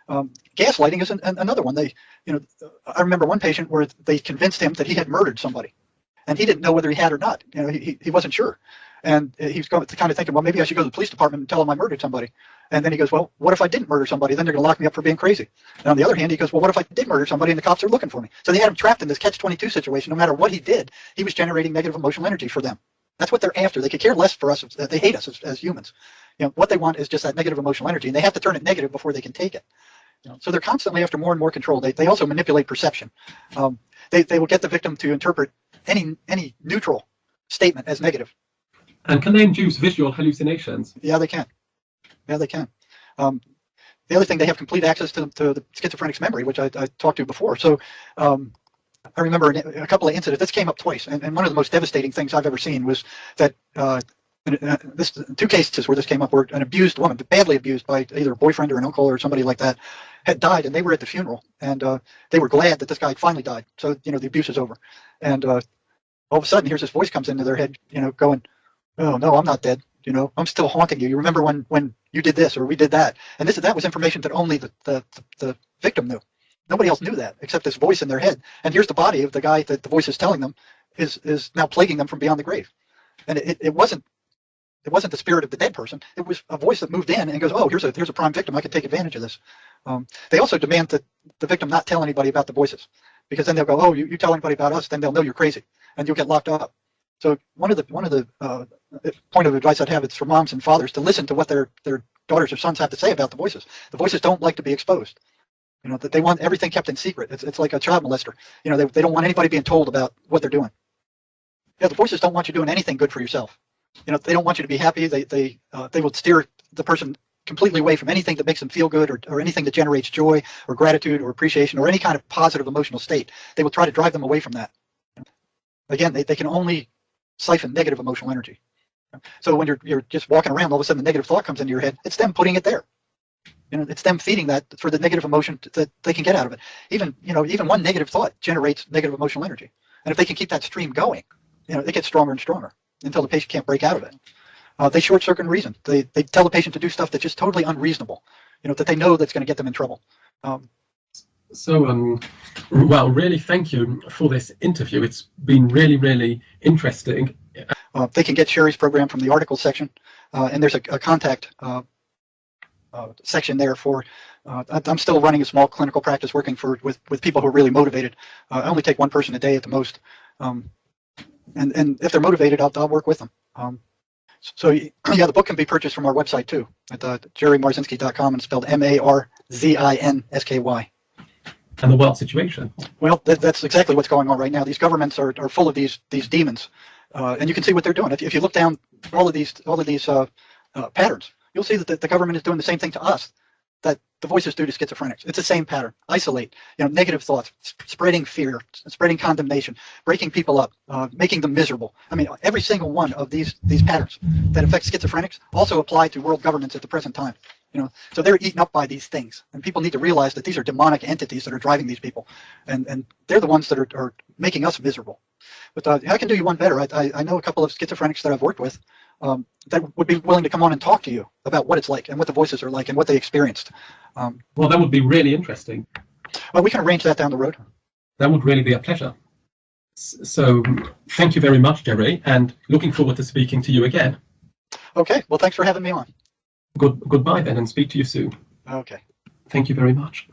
Gaslighting is another one. I remember one patient where they convinced him that he had murdered somebody, and he didn't know whether he had or not. He wasn't sure, and he was kind of thinking, well, maybe I should go to the police department and tell them I murdered somebody. And then he goes, well, what if I didn't murder somebody? Then they're going to lock me up for being crazy. And on the other hand, he goes, well, what if I did murder somebody and the cops are looking for me? So they had him trapped in this catch-22 situation. No matter what he did, he was generating negative emotional energy for them. That's what they're after. They could care less for us. They hate us as humans. What they want is just that negative emotional energy, and they have to turn it negative before they can take it. So they're constantly after more and more control. They also manipulate perception. They will get the victim to interpret any neutral statement as negative. And can they induce visual hallucinations? Yeah, they can. Yeah, they can. The other thing, they have complete access to the schizophrenic's memory, which I talked to before. So I remember a couple of incidents. This came up twice, and one of the most devastating things I've ever seen was that two cases where this came up, where an abused woman, badly abused by either a boyfriend or an uncle or somebody like that, had died, and they were at the funeral, and they were glad that this guy finally died. So the abuse is over, and all of a sudden, here's this voice comes into their head, going, "Oh no, I'm not dead. I'm still haunting you. You remember when you did this or we did that?" And that was information that only the victim knew. Nobody else knew that except this voice in their head. And here's the body of the guy that the voice is telling them is now plaguing them from beyond the grave. And it wasn't the spirit of the dead person. It was a voice that moved in and goes, "Oh, here's a prime victim. I can take advantage of this." They also demand that the victim not tell anybody about the voices, because then they'll go, "Oh, you tell anybody about us, then they'll know you're crazy, and you'll get locked up." So one of the point of advice I'd have is for moms and fathers to listen to what their daughters or sons have to say about the voices. The voices don't like to be exposed. That they want everything kept in secret. It's like a child molester. They don't want anybody being told about what they're doing. The voices don't want you doing anything good for yourself. They don't want you to be happy. They will steer the person completely away from anything that makes them feel good, or anything that generates joy or gratitude or appreciation or any kind of positive emotional state. They will try to drive them away from that. Again, they can only siphon negative emotional energy. So when you're just walking around, all of a sudden the negative thought comes into your head. It's them putting it there. It's them feeding that for the negative emotion that they can get out of it. Even one negative thought generates negative emotional energy. And if they can keep that stream going, it gets stronger and stronger until the patient can't break out of it. They short circuit reason. They tell the patient to do stuff that's just totally unreasonable. That they know that's going to get them in trouble. Well, really, thank you for this interview. It's been really, really interesting. They can get Sherry's program from the article section, and there's a contact section there for. I'm still running a small clinical practice, working with people who are really motivated. I only take one person a day at the most, and if they're motivated, I'll work with them. So yeah, the book can be purchased from our website too, at jerrymarzinsky.com, and spelled MARZINSKY. And the world situation. Well, that's exactly what's going on right now. These governments are full of these demons, and you can see what they're doing. If you look down all of these patterns, you'll see that the government is doing the same thing to us that the voices do to schizophrenics. It's the same pattern. Isolate, negative thoughts, spreading fear, spreading condemnation, breaking people up, making them miserable. I mean, every single one of these patterns that affect schizophrenics also apply to world governments at the present time. So they're eaten up by these things, and people need to realize that these are demonic entities that are driving these people, and they're the ones that are making us miserable. But I can do you one better. I know a couple of schizophrenics that I've worked with that would be willing to come on and talk to you about what it's like and what the voices are like and what they experienced. Well, that would be really interesting. Well, we can arrange that down the road. That would really be a pleasure. So thank you very much, Jerry, and looking forward to speaking to you again. Okay, well, thanks for having me on. Goodbye then, and speak to you soon. Okay. Thank you very much.